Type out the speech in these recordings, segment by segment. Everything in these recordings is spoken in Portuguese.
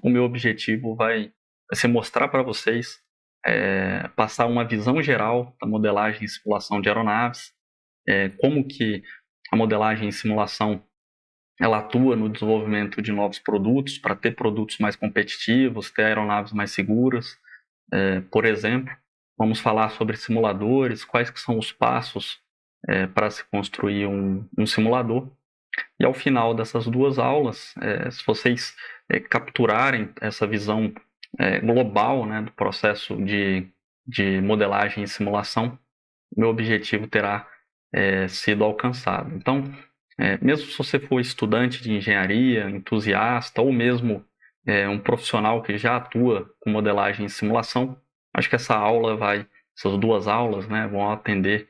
o meu objetivo vai ser mostrar para vocês, passar uma visão geral da modelagem e simulação de aeronaves, como que a modelagem e simulação ela atua no desenvolvimento de novos produtos, para ter produtos mais competitivos, ter aeronaves mais seguras. Por exemplo, vamos falar sobre simuladores, quais que são os passos para se construir um simulador. E ao final dessas duas aulas, se vocês capturarem essa visão global, né, do processo de modelagem e simulação, meu objetivo terá sido alcançado. Então, mesmo se você for estudante de engenharia, entusiasta, ou mesmo um profissional que já atua com modelagem e simulação, acho que essas duas aulas, né, vão atender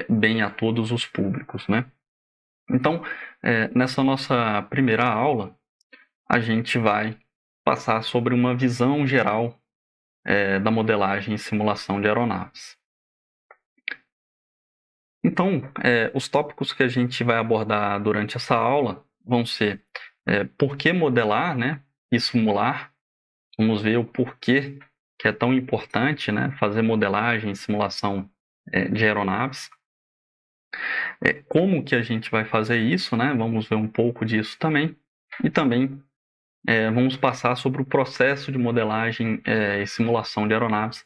bem a todos os públicos, né? Então, nessa nossa primeira aula, a gente vai passar sobre uma visão geral da modelagem e simulação de aeronaves. Então, os tópicos que a gente vai abordar durante essa aula vão ser por que modelar, né, e simular. Vamos ver o porquê que é tão importante, né, fazer modelagem e simulação de aeronaves. Como que a gente vai fazer isso, né? Vamos ver um pouco disso também. E também vamos passar sobre o processo de modelagem e simulação de aeronaves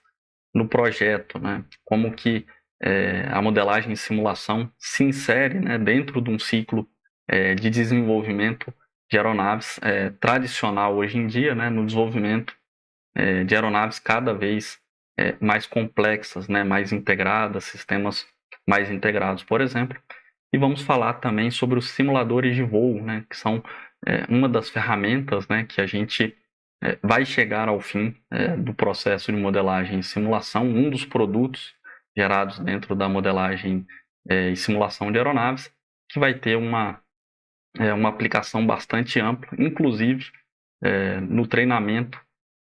no projeto, né? Como que a modelagem e simulação se insere, né, dentro de um ciclo de desenvolvimento de aeronaves tradicional hoje em dia, né, no desenvolvimento de aeronaves cada vez mais complexas, né, mais integradas, sistemas mais integrados, por exemplo. E vamos falar também sobre os simuladores de voo, né, que são uma das ferramentas, né, que a gente vai chegar ao fim do processo de modelagem e simulação, um dos produtos gerados dentro da modelagem e simulação de aeronaves, que vai ter uma aplicação bastante ampla, inclusive no treinamento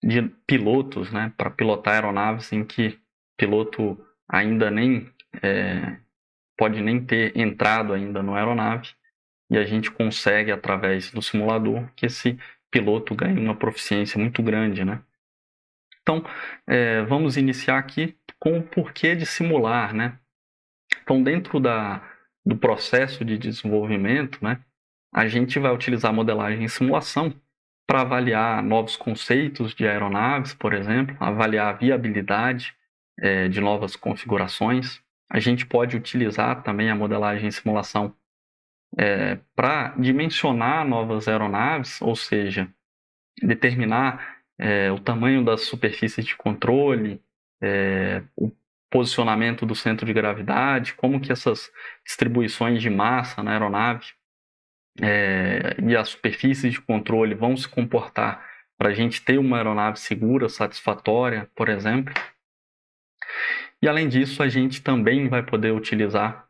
de pilotos, né, para pilotar aeronaves em que piloto ainda nem pode nem ter entrado ainda na aeronave, e a gente consegue, através do simulador, que esse piloto ganhe uma proficiência muito grande, né? Então, vamos iniciar aqui com o porquê de simular, né? Então, dentro do processo de desenvolvimento, né, a gente vai utilizar modelagem e simulação para avaliar novos conceitos de aeronaves, por exemplo, avaliar a viabilidade de novas configurações. A gente pode utilizar também a modelagem e simulação para dimensionar novas aeronaves, ou seja, determinar o tamanho das superfícies de controle, o posicionamento do centro de gravidade, como que essas distribuições de massa na aeronave e as superfícies de controle vão se comportar para a gente ter uma aeronave segura, satisfatória, por exemplo. E além disso, a gente também vai poder utilizar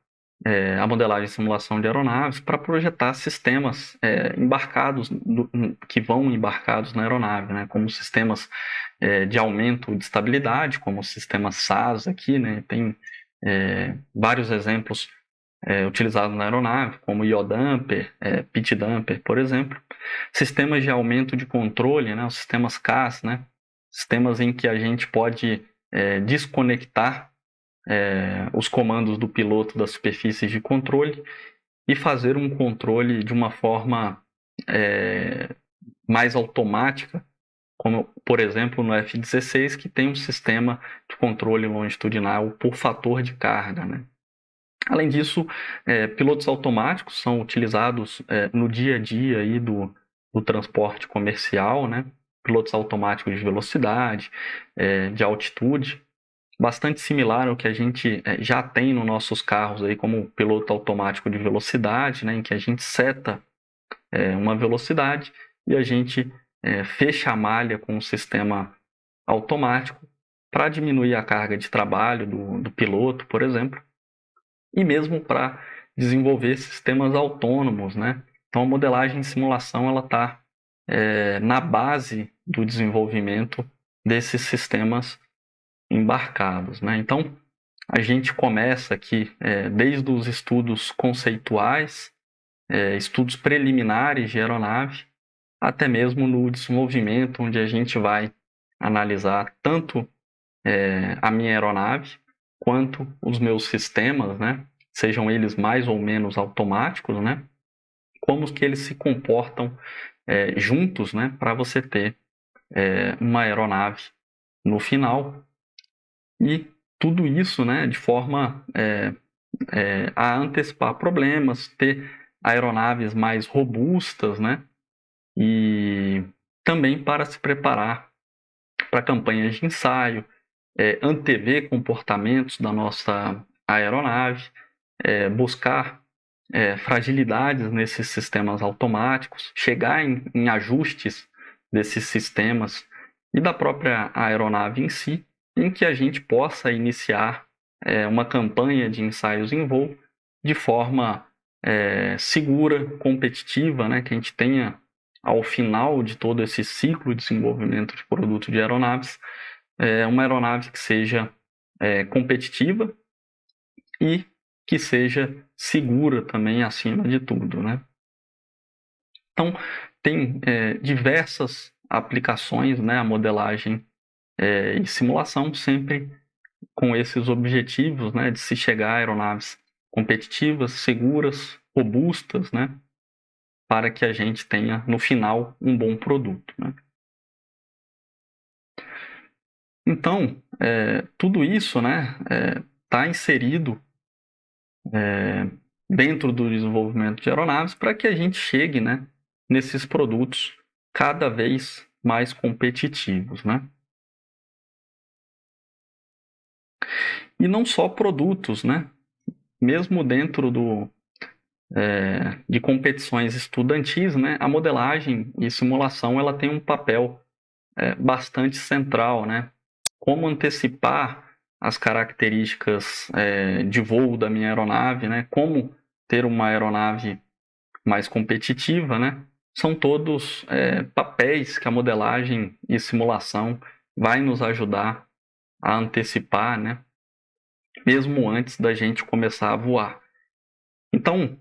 a modelagem e simulação de aeronaves para projetar sistemas embarcados, que vão embarcados na aeronave, né, como sistemas de aumento de estabilidade, como o sistema SAS aqui, né, tem vários exemplos utilizados na aeronave, como iodumper, pit dumper, por exemplo. Sistemas de aumento de controle, né, os sistemas CAS, né, sistemas em que a gente pode desconectar os comandos do piloto das superfícies de controle e fazer um controle de uma forma mais automática, como, por exemplo, no F-16, que tem um sistema de controle longitudinal por fator de carga, né? Além disso, pilotos automáticos são utilizados no dia a dia aí do transporte comercial, né? Pilotos automáticos de velocidade, de altitude, bastante similar ao que a gente já tem nos nossos carros aí, como piloto automático de velocidade, né? Em que a gente seta uma velocidade e a gente fecha a malha com um sistema automático para diminuir a carga de trabalho do piloto, por exemplo, e mesmo para desenvolver sistemas autônomos, né? Então, a modelagem e simulação ela está na base do desenvolvimento desses sistemas embarcados, né? Então, a gente começa aqui desde os estudos conceituais, estudos preliminares de aeronave, até mesmo no desenvolvimento, onde a gente vai analisar tanto a minha aeronave quanto os meus sistemas, né? Sejam eles mais ou menos automáticos, né? Como que eles se comportam juntos, né? Para você ter uma aeronave no final. E tudo isso, né? De forma a antecipar problemas, ter aeronaves mais robustas, né? E também para se preparar para campanhas de ensaio, antever comportamentos da nossa aeronave, buscar fragilidades nesses sistemas automáticos, chegar em ajustes desses sistemas e da própria aeronave em si, em que a gente possa iniciar uma campanha de ensaios em voo de forma segura, competitiva, né, que a gente tenha ao final de todo esse ciclo de desenvolvimento de produto de aeronaves, uma aeronave que seja competitiva e que seja segura também acima de tudo, né? Então, tem diversas aplicações, né, a modelagem e simulação sempre com esses objetivos, né, de se chegar a aeronaves competitivas, seguras, robustas, né, para que a gente tenha, no final, um bom produto, né? Então, tudo isso, né, está inserido dentro do desenvolvimento de aeronaves para que a gente chegue, né, nesses produtos cada vez mais competitivos, né? E não só produtos, né? Mesmo dentro de competições estudantis, né, a modelagem e simulação ela tem um papel bastante central, né? Como antecipar as características de voo da minha aeronave, né? Como ter uma aeronave mais competitiva, né? São todos papéis que a modelagem e simulação vai nos ajudar a antecipar, né? Mesmo antes da gente começar a voar. Então,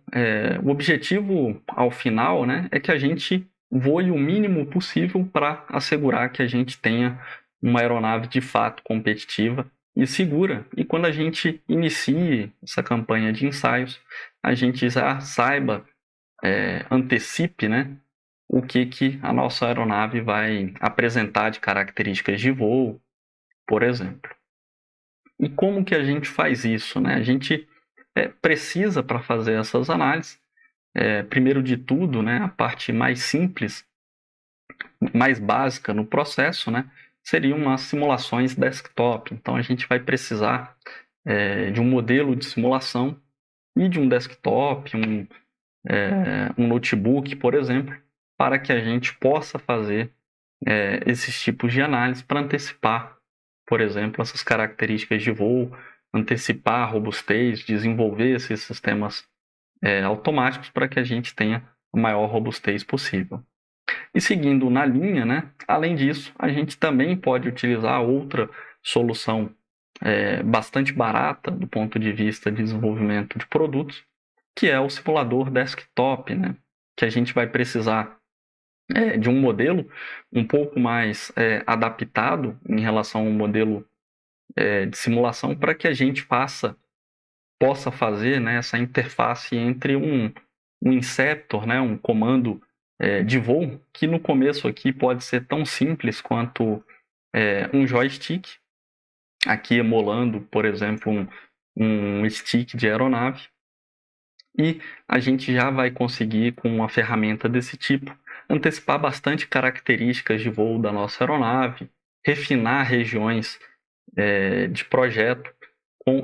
o objetivo ao final, né, é que a gente voe o mínimo possível para assegurar que a gente tenha uma aeronave de fato competitiva e segura. E quando a gente inicie essa campanha de ensaios, a gente já saiba, antecipe, né, o que a nossa aeronave vai apresentar de características de voo, por exemplo. E como que a gente faz isso, né? A gente precisa, para fazer essas análises, primeiro de tudo, né, a parte mais simples, mais básica no processo, né, seriam as simulações desktop. Então, a gente vai precisar de um modelo de simulação e de um desktop, um notebook, por exemplo, para que a gente possa fazer esses tipos de análise para antecipar, por exemplo, essas características de voo, antecipar a robustez, desenvolver esses sistemas automáticos para que a gente tenha a maior robustez possível. E seguindo na linha, né, além disso, a gente também pode utilizar outra solução bastante barata do ponto de vista de desenvolvimento de produtos, que é o simulador desktop, né, que a gente vai precisar de um modelo um pouco mais adaptado em relação ao modelo de simulação para que a gente possa fazer, né, essa interface entre um inceptor, né, um comando de voo, que no começo aqui pode ser tão simples quanto um joystick, aqui emulando, por exemplo, um stick de aeronave, e a gente já vai conseguir, com uma ferramenta desse tipo, antecipar bastante características de voo da nossa aeronave, refinar regiões de projeto,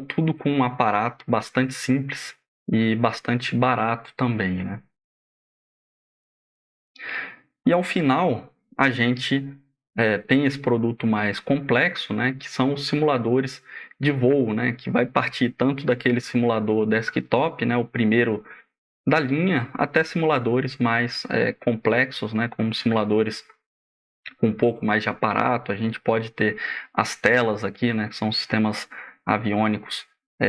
tudo com um aparato bastante simples e bastante barato também, né? E ao final, a gente tem esse produto mais complexo, né, que são os simuladores de voo, né, que vai partir tanto daquele simulador desktop, né, o primeiro da linha, até simuladores mais complexos, né, como simuladores com um pouco mais de aparato. A gente pode ter as telas aqui, né, que são sistemas aviônicos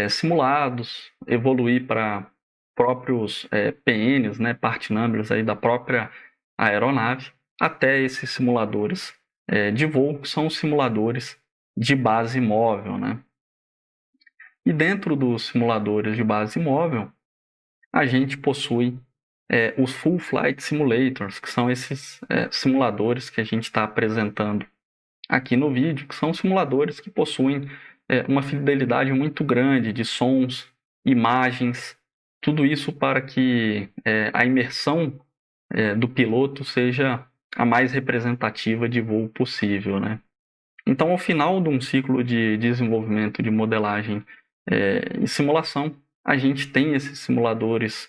simulados, evoluir para próprios PNs, né, part numbers aí da própria aeronave, até esses simuladores de voo, que são os simuladores de base móvel, né? E dentro dos simuladores de base móvel, a gente possui os Full Flight Simulators, que são esses simuladores que a gente está apresentando aqui no vídeo, que são simuladores que possuem uma fidelidade muito grande de sons, imagens, tudo isso para que a imersão do piloto seja a mais representativa de voo possível, né? Então, ao final de um ciclo de desenvolvimento de modelagem e simulação, a gente tem esses simuladores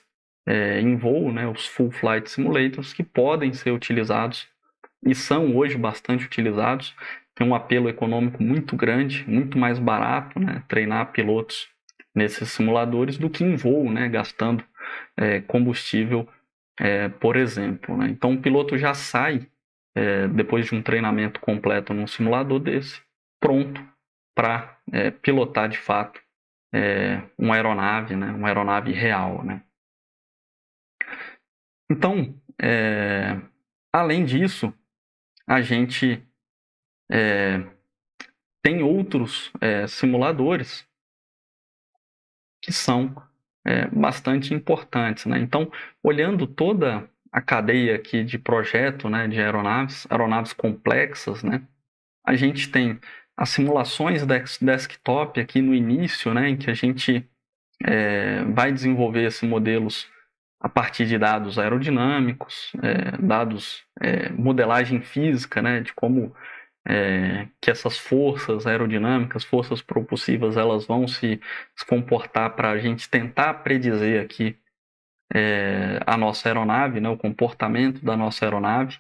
em voo, né, os Full Flight Simulators, que podem ser utilizados e são hoje bastante utilizados. Tem um apelo econômico muito grande, muito mais barato, né, treinar pilotos nesses simuladores do que em voo, né, gastando combustível, por exemplo, né? Então, o piloto já sai, depois de um treinamento completo num simulador desse, pronto para pilotar de fato uma aeronave, né, uma aeronave real, né? Então, além disso, a gente tem outros simuladores que são bastante importantes, né? Então, olhando toda a cadeia aqui de projeto, né, de aeronaves complexas, né, a gente tem as simulações desktop aqui no início, né, em que a gente vai desenvolver esses modelos a partir de dados aerodinâmicos, modelagem física, né, de como que essas forças aerodinâmicas, forças propulsivas, elas vão se comportar para a gente tentar predizer aqui a nossa aeronave, né, o comportamento da nossa aeronave,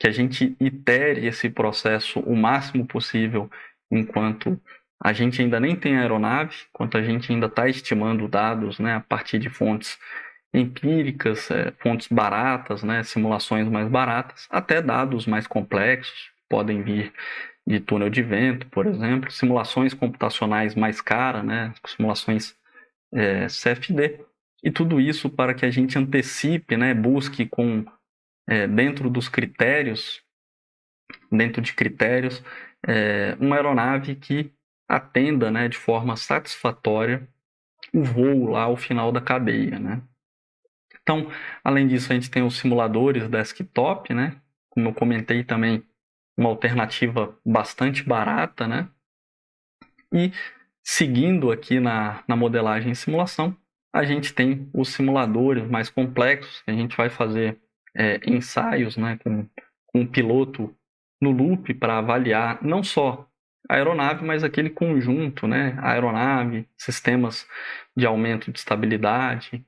que a gente itere esse processo o máximo possível enquanto a gente ainda nem tem aeronave, enquanto a gente ainda está estimando dados, né, a partir de fontes empíricas, fontes baratas, né, simulações mais baratas, até dados mais complexos, podem vir de túnel de vento, por exemplo, simulações computacionais mais caras, né, simulações CFD, e tudo isso para que a gente antecipe, né, busque dentro dos critérios, uma aeronave que atenda, né, de forma satisfatória o voo lá ao final da cadeia, né? Então, além disso, a gente tem os simuladores desktop, né? Como eu comentei também, uma alternativa bastante barata, né? E seguindo aqui na modelagem e simulação, a gente tem os simuladores mais complexos, que a gente vai fazer ensaios, né, com o piloto no loop para avaliar não só a aeronave, mas aquele conjunto, né, a aeronave, sistemas de aumento de estabilidade.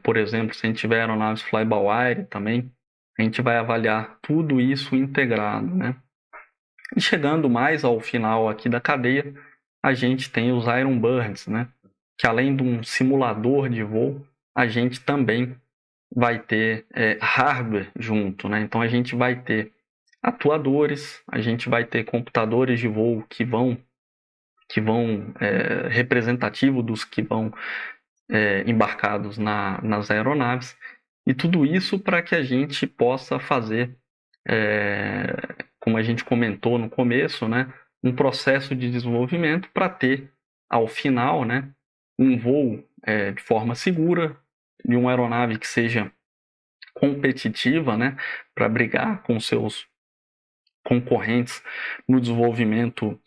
Por exemplo, se a gente tiver aeronaves fly-by-wire também, a gente vai avaliar tudo isso integrado, né? E chegando mais ao final aqui da cadeia, a gente tem os Iron Birds, né? Que além de um simulador de voo, a gente também vai ter hardware junto, né? Então a gente vai ter atuadores, a gente vai ter computadores de voo que vão representativo dos que vão embarcados nas aeronaves, e tudo isso para que a gente possa fazer, como a gente comentou no começo, né, um processo de desenvolvimento para ter, ao final, né, um voo de forma segura, de uma aeronave que seja competitiva, né, para brigar com seus concorrentes no desenvolvimento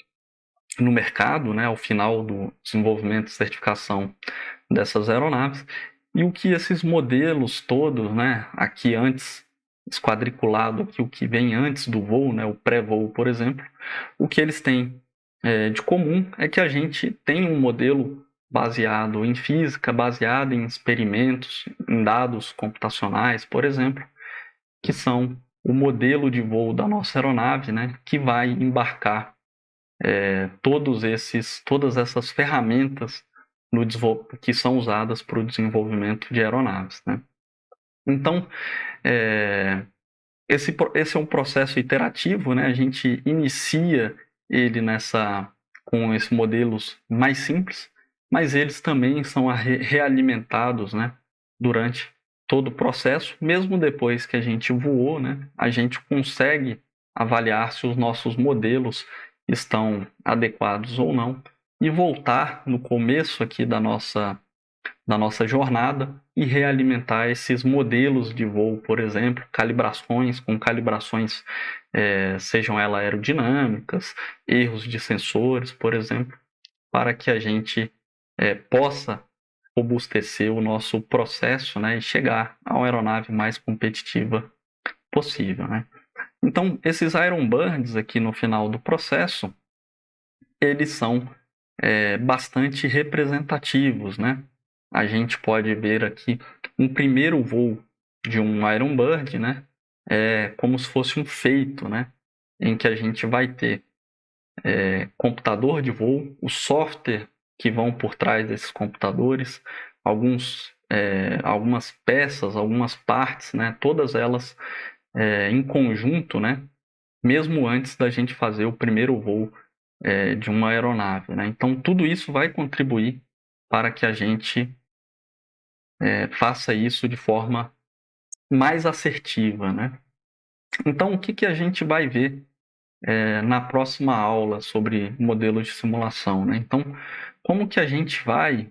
no mercado, né, ao final do desenvolvimento e certificação dessas aeronaves. E o que esses modelos todos, né, aqui antes esquadriculado, aqui o que vem antes do voo, né, o pré-voo, por exemplo, o que eles têm de comum é que a gente tem um modelo baseado em física, baseado em experimentos, em dados computacionais, por exemplo, que são o modelo de voo da nossa aeronave, né, que vai embarcar todas essas ferramentas que são usadas para o desenvolvimento de aeronaves, né? Então, esse é um processo iterativo, né? A gente inicia ele com esses modelos mais simples, mas eles também são realimentados, né, durante todo o processo, mesmo depois que a gente voou, né, a gente consegue avaliar se os nossos modelos estão adequados ou não e voltar no começo aqui da nossa jornada e realimentar esses modelos de voo, por exemplo, calibrações, sejam elas aerodinâmicas, erros de sensores, por exemplo, para que a gente possa robustecer o nosso processo, né, e chegar a uma aeronave mais competitiva possível, né? Então, esses Iron Birds aqui no final do processo, eles são bastante representativos, né? A gente pode ver aqui um primeiro voo de um Iron Bird, né? É como se fosse um feito, né? Em que a gente vai ter computador de voo, o software que vão por trás desses computadores, algumas peças, algumas partes, né? Todas elas em conjunto, né? Mesmo antes da gente fazer o primeiro voo de uma aeronave, né? Então, tudo isso vai contribuir para que a gente faça isso de forma mais assertiva, né? Então, o que a gente vai ver na próxima aula sobre modelos de simulação, né? Então, como que a gente vai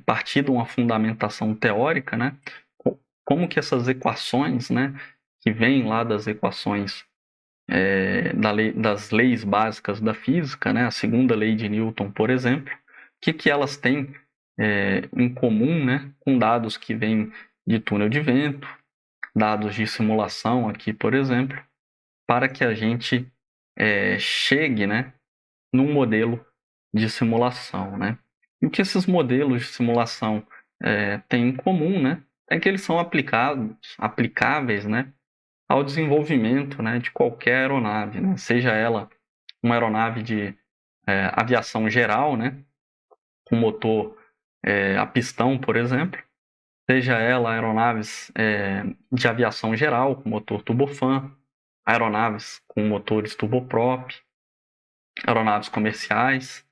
partir de uma fundamentação teórica, né? Como que essas equações, né, que vêm lá das equações das leis básicas da física, né? A segunda lei de Newton, por exemplo, o que elas têm em comum, né, com dados que vêm de túnel de vento, dados de simulação aqui, por exemplo, para que a gente chegue, né, num modelo de simulação, né? E o que esses modelos de simulação têm em comum, né, é que eles são aplicáveis, né, ao desenvolvimento, né, de qualquer aeronave, né, seja ela uma aeronave de aviação geral, né, com motor a pistão, por exemplo, seja ela aeronaves de aviação geral, com motor turbofan, aeronaves com motores turboprop, aeronaves comerciais,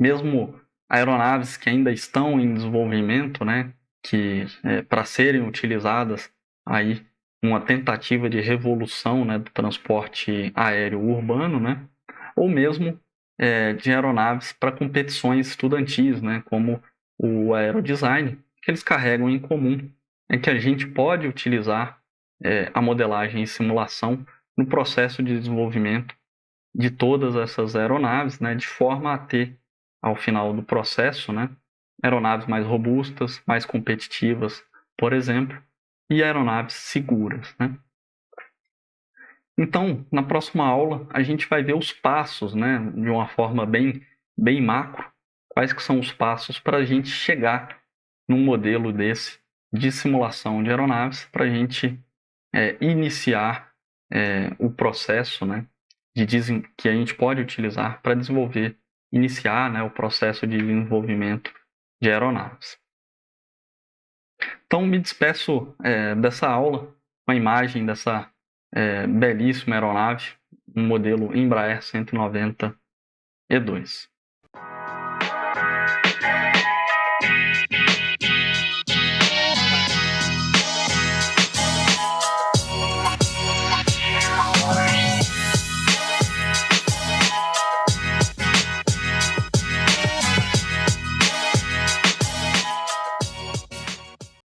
mesmo aeronaves que ainda estão em desenvolvimento, né, que para serem utilizadas aí uma tentativa de revolução, né, do transporte aéreo urbano, né, ou mesmo de aeronaves para competições estudantis, né, como o aerodesign, que eles carregam em comum é que a gente pode utilizar a modelagem e simulação no processo de desenvolvimento de todas essas aeronaves, né, de forma a ter, ao final do processo, né, aeronaves mais robustas, mais competitivas, por exemplo, e aeronaves seguras, né? Então, na próxima aula, a gente vai ver os passos, né, de uma forma bem macro, quais que são os passos para a gente chegar num modelo desse de simulação de aeronaves, para a gente iniciar o processo, né, que a gente pode utilizar para iniciar, né, o processo de desenvolvimento de aeronaves. Então, me despeço dessa aula com a imagem dessa belíssima aeronave, um modelo Embraer 190 E2.